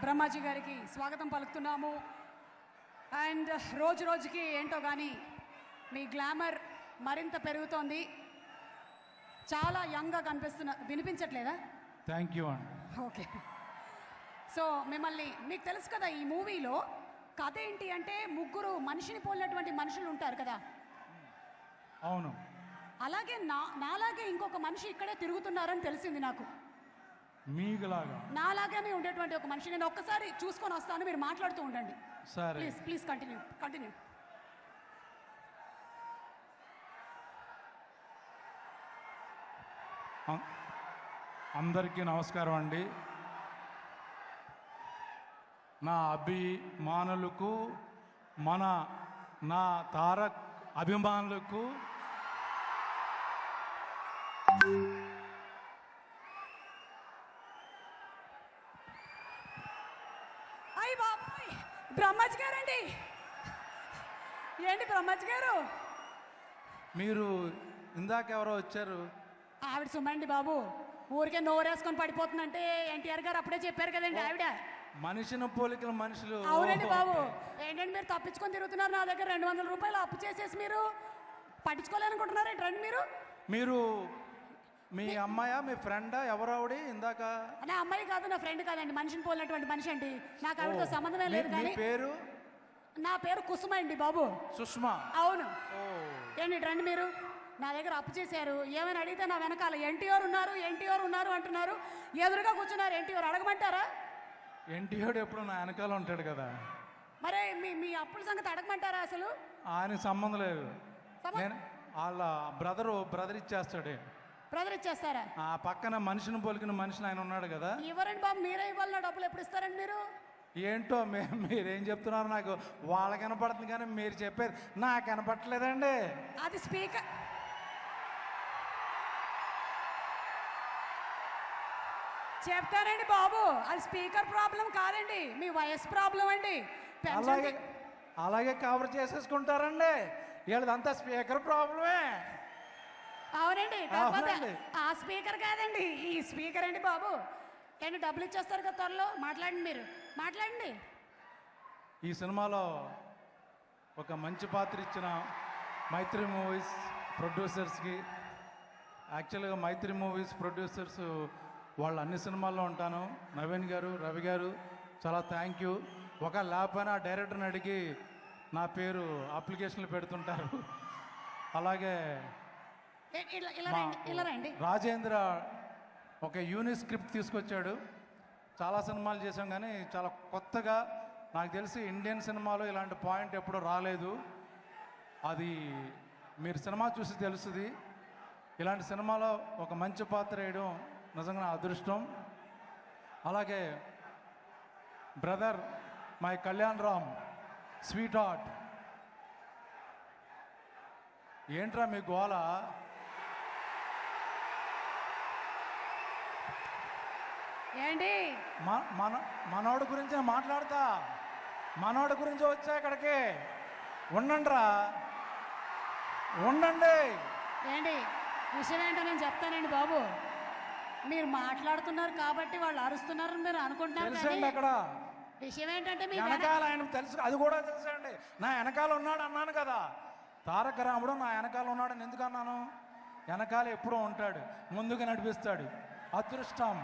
బ్రహ్మాజీ గారికి స్వాగతం పలుకుతున్నాము. అండ్ రోజు రోజుకి ఏంటో కానీ మీ గ్లామర్ మరింత పెరుగుతోంది. చాలా యంగ్గా వినిపించట్లేదా? థ్యాంక్ యూ అండి. ఓకే. సో మిమ్మల్ని మీకు తెలుసు కదా, ఈ మూవీలో కథ ఏంటి అంటే ముగ్గురు మనిషిని పోలినటువంటి మనుషులు ఉంటారు కదా. అవును. అలాగే నాలాగే ఇంకొక మనిషి ఇక్కడే తిరుగుతున్నారని తెలిసింది నాకు. మీకులాగా నాలాగానే ఉండేటువంటి ఒక మనిషి. నేను ఒక్కసారి చూసుకొని వస్తాను, మీరు మాట్లాడుతూ ఉండండి. సరే, ప్లీజ్ ప్లీజ్ కంటిన్యూ. అందరికీ నమస్కారం అండి. నా అభిమానులకు, నా తారక్ అభిమానులకు అయ్య బాబాయ్, బ్రహ్మజ్ గారండి. ఏంటి బ్రహ్మజ్ గారు? మీరు ఇందాక ఎవరో వచ్చారు. ఆవిడ సుమండి బాబు, ఊరికే నోరేసుకొని పడిపోతుందంటే ఎన్టీఆర్ గారు అప్పుడే చెప్పారు కదండి. ఆవిడ మనిషిని పోలికల మనుషులు. అవునండి బాబు. ఏంటంటే మీరు తప్పించుకొని తిరుగుతున్నారు. నా దగ్గర 200 రూపాయలు అప్పు చేసేసి మీరు పట్టించుకోలేనుకుంటున్నారు ఏంటండి మీరు? మీరు మీ అమ్మాయా, మీ ఫ్రెండా? ఎవరు ఆవిడ? ఇందాక నా అమ్మాయి కాదు, నా ఫ్రెండ్ కాదండి. మనిషిని పోలినటువంటి మనిషి అండి. నాకు ఆవిడతో సంబంధమే లేదు. కానీ పేరు? నా పేరు కుసుమ అండి బాబు. సుష్మా? అవును. ఏంటి రండి, మీరు నా దగ్గర అప్పు చేశారు. ఏమైనా అడిగితే నా వెనకాల ఎన్టీఆర్ ఉన్నారు అంటున్నారు. ఎదురుగా కూర్చున్నారు. ఎన్టీఆర్ అడగమంటారా? ఎన్టీఆర్ ఎప్పుడు నా వెనకాల ఉంటాడు కదా. మరే మీ అప్పుల సంగతి అడగమంటారా? అసలు ఆయనకు సంబంధం లేదు. నేను వాళ్ళ బ్రదర్ ఇచ్చేస్తాడే. బ్రదర్ ఇచ్చేస్తారా? ఆ పక్కన మనిషిని పోలికిన మనిషిని ఆయన ఉన్నాడు కదా. ఇవ్వరండి బాబు, మీరే ఇవ్వాలి. నా డబ్బులు ఎప్పుడు ఇస్తారండి మీరు? ఏంటో మీరేం చెప్తున్నారు? నాకు వాళ్ళకి కనపడుతుంది కానీ మీరు చెప్పేది నాకు కనపడలేదండి. అది స్పీకర్. చెప్తానండి బాబు, అది స్పీకర్ ప్రాబ్లం కాదండి, మీ వయసు ప్రాబ్లం అండి. అలాగే కవర్ చేసేసుకుంటారండి. వీళ్ళదంతా స్పీకర్ ప్రాబ్లమే. అవునండి, కాకపోతే ఆ స్పీకర్ కాదండి, ఈ స్పీకర్ అండి బాబు. ఏంటి డబ్బులు ఇచ్చేస్తారు కదా త్వరలో. మాట్లాడండి, మీరు మాట్లాడండి. ఈ సినిమాలో ఒక మంచి పాత్ర ఇచ్చిన మైత్రి మూవీస్ ప్రొడ్యూసర్స్కి, యాక్చువల్గా మైత్రి మూవీస్ ప్రొడ్యూసర్స్ వాళ్ళు అన్ని సినిమాల్లో ఉంటాను. నవీన్ గారు, రవి గారు, చాలా థ్యాంక్ యూ. ఒక లేకపోయినా డైరెక్టర్ని అడిగి నా పేరు అప్లికేషన్లు పెడుతుంటారు. అలాగే రాజేంద్ర ఒక యూనిక్ స్క్రిప్ట్ తీసుకొచ్చాడు. చాలా సినిమాలు చేసాం కానీ చాలా కొత్తగా, నాకు తెలిసి ఇండియన్ సినిమాలో ఇలాంటి పాయింట్ ఎప్పుడూ రాలేదు. అది మీరు సినిమా చూసి తెలుస్తుంది. ఇలాంటి సినిమాలో ఒక మంచి పాత్ర వేయడం నిజంగా నా అదృష్టం. అలాగే brother my Kalyan Ram, sweet heart. ఏంట్రా మీ గోల? ఏంటి? మనోడి గురించి మాట్లాడతా. మనోడి గురించి వచ్చా ఇక్కడికి. ఉండండి. ఏంటి విషయం ఏంటో నేను చెప్తానండి బాబు. మీరు మాట్లాడుతున్నారు కాబట్టి వాళ్ళు అరుస్తున్నారని మీరు అనుకుంటున్నారు. అక్కడ విషయం ఏంటంటే మీ వెనకాల ఆయన తెలుసు, అది కూడా తెలుసండి. నా వెనకాల ఉన్నాడు అన్నాను కదా. తారక రాముడు నా వెనకాల ఉన్నాడని ఎందుకు అన్నాను? వెనకాల ఎప్పుడూ ఉంటాడు, ముందుగా నడిపిస్తాడు. అదృష్టం,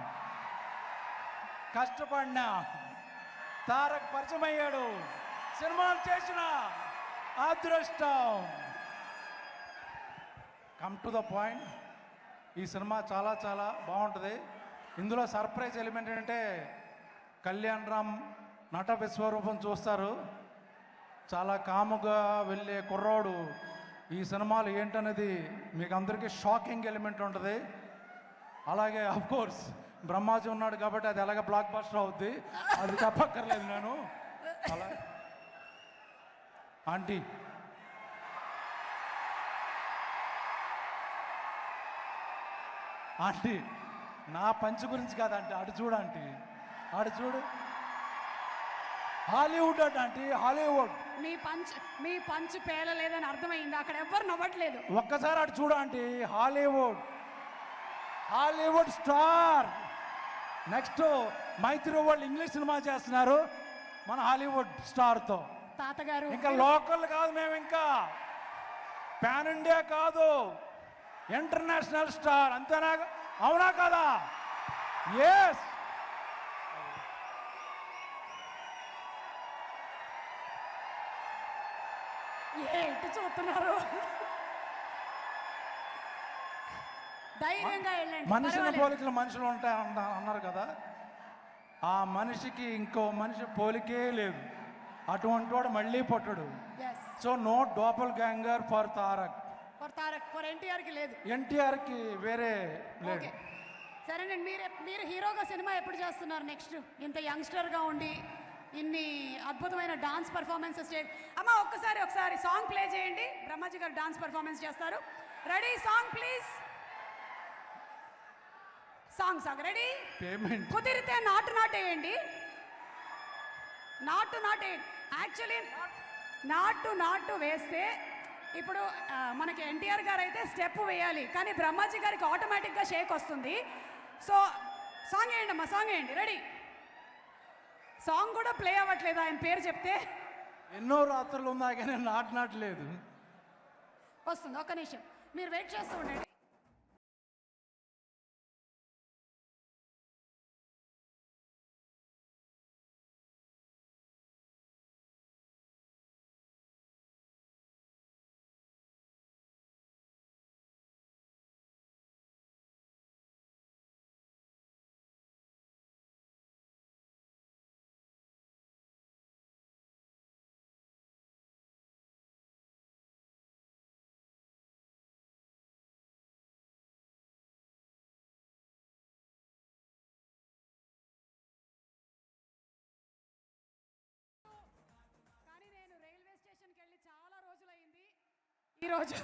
కష్టపడినా తారక్ పరిచయం అయ్యాడు, సినిమాలు చేసిన అదృష్టం. Come to the point. ఈ సినిమా చాలా చాలా బాగుంటుంది. ఇందులో సర్ప్రైజ్ ఎలిమెంట్ ఏంటంటే కళ్యాణ్ రామ్ నట విశ్వరూపం చూస్తారు. చాలా కాముగా వెళ్ళే కుర్రాడు ఈ సినిమాలు ఏంటనేది మీకు అందరికీ షాకింగ్ ఎలిమెంట్ ఉంటుంది. అలాగే అఫ్కోర్స్ బ్రహ్మాజీ ఉన్నాడు కాబట్టి అది ఎలాగ బ్లాక్ బస్టర్ అవుద్ది, అది చెప్పక్కర్లేదు నేను. అలా ఆంటీ నా పంచ్ గురించి కాదంటే అటు చూడండి, అటు చూడు. హాలీవుడ్ అంటే హాలీవుడ్. మీ పంచ్ పేలలేదని అర్థమైంది. అక్కడ ఎవ్వరు నవ్వట్లేదు. ఒక్కసారి అటు చూడండి. హాలీవుడ్ స్టార్ నెక్స్ట్ మైత్రి వాళ్ళు ఇంగ్లీష్ సినిమా చేస్తున్నారు మన హాలీవుడ్ స్టార్తో. తాతగారు ఇంకా లోకల్ కాదు, మేము ఇంకా పాన్ ఇండియా కాదు, ఇంటర్నేషనల్ స్టార్. అంతేనా? అవునా కదా? ఎస్. ఏంటి చూస్తున్నారు? ధైర్యంగా వెళ్ళండి. మనిషిని పర్వాలేదు. పోలికలు మనుషులు ఉంటాయి అన్నారు కదా, ఆ మనిషికి ఇంకో మనిషి పోలికే లేదు. అటువంటి వాడు మళ్ళీ పుట్టడు. Yes. So no doppelganger for Tarak. For Tarak, for ఎన్టీఆర్కి లేదు. ఎన్టీఆర్కి వేరే లేదు. ఓకే, సరేనండి. మీరు హీరోగా సినిమా ఎప్పుడు చేస్తున్నారు నెక్స్ట్? ఇంత యంగ్స్టర్గా ఉండి ఇన్ని అద్భుతమైన డాన్స్ పర్ఫార్మెన్సెస్ చేయండి. అమ్మ ఒకసారి సాంగ్ ప్లే చేయండి. బ్రహ్మాజీ గారు డాన్స్ పర్ఫార్మెన్స్ చేస్తారు. Ready? Song please. Song ready? Payment కుదిరితే నాటేయండి. నాటేయండి. యాక్చువల్లీ నాటు వేస్తే ఇప్పుడు మనకి ఎన్టీఆర్ గారు అయితే స్టెప్ వేయాలి, కానీ బ్రహ్మాజీ గారికి ఆటోమేటిక్గా షేక్ వస్తుంది. సో సాంగ్ వేయండి అమ్మా, సాంగ్ వేయండి. రెడీ? సాంగ్ కూడా ప్లే అవ్వట్లేదు ఆయన పేరు చెప్తే. ఎన్నో రాత్రులు ఉన్నా కానీ నాటలేదు. వస్తుంది, ఒక్క నిమిషం మీరు వెయిట్ చేస్తూ ఉండండి. కానీ నేను రైల్వే స్టేషన్కి వెళ్ళి చాలా రోజులైంది. ఈరోజు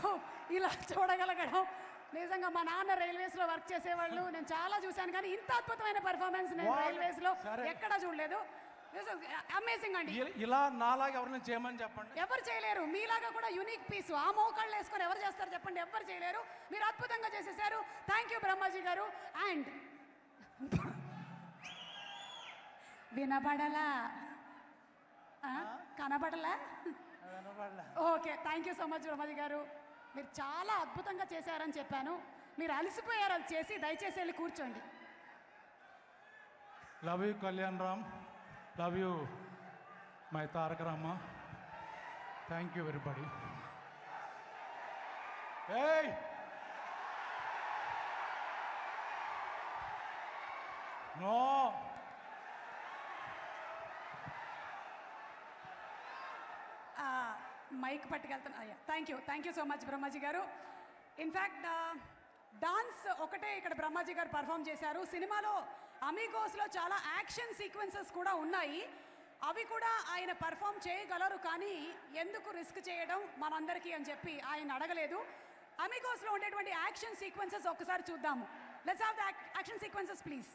ఇలా చూడగలగడం నిజంగా. మా నాన్న రైల్వేస్లో వర్క్ చేసేవాళ్ళు, నేను చాలా చూశాను, కానీ ఇంత అద్భుతమైన పర్ఫార్మెన్స్ నేను రైల్వేస్లో ఎక్కడా చూడలేదు. అమేజింగ్ అండి. ఇలా నాలాగా ఎవరిని చేయమని చెప్పండి. ఎవరు చేయలేరు. మీలాగా కూడా యూనిక్ పీస్. ఆ మోకాళ్ళు వేసుకొని ఎవరు చేస్తారు చెప్పండి? ఎవరు చేయలేరు. మీరు అద్భుతంగా చేసేసారు. థ్యాంక్ యూ బ్రహ్మాజీ గారు. అండ్ వినబడలా, కనబడలా? Okay, thank you so much Brahmaji గారు. మీరు చాలా అద్భుతంగా చేశారని చెప్పాను. మీరు అలసిపోయారు అది చేసి. దయచేసి వెళ్ళి కూర్చోండి. Love you Kalyan Ram, love you my Taraka Rama. Thank you everybody. ఏయ్ నో, మైక్ పట్టుకెళ్తాను. Thank you so much Brahmaji గారు. ఇన్ఫ్యాక్ట్ డాన్స్ ఒకటే ఇక్కడ బ్రహ్మాజీ గారు పర్ఫామ్ చేశారు. సినిమాలో అమీగోస్లో చాలా యాక్షన్ సీక్వెన్సెస్ కూడా ఉన్నాయి. అవి కూడా ఆయన పర్ఫామ్ చేయగలరు, కానీ ఎందుకు రిస్క్ చేయడం మనందరికీ అని చెప్పి ఆయన అడగలేదు. అమీగోస్లో ఉండేటువంటి యాక్షన్ సీక్వెన్సెస్ ఒక్కసారి చూద్దాము. Let's have the action sequences please.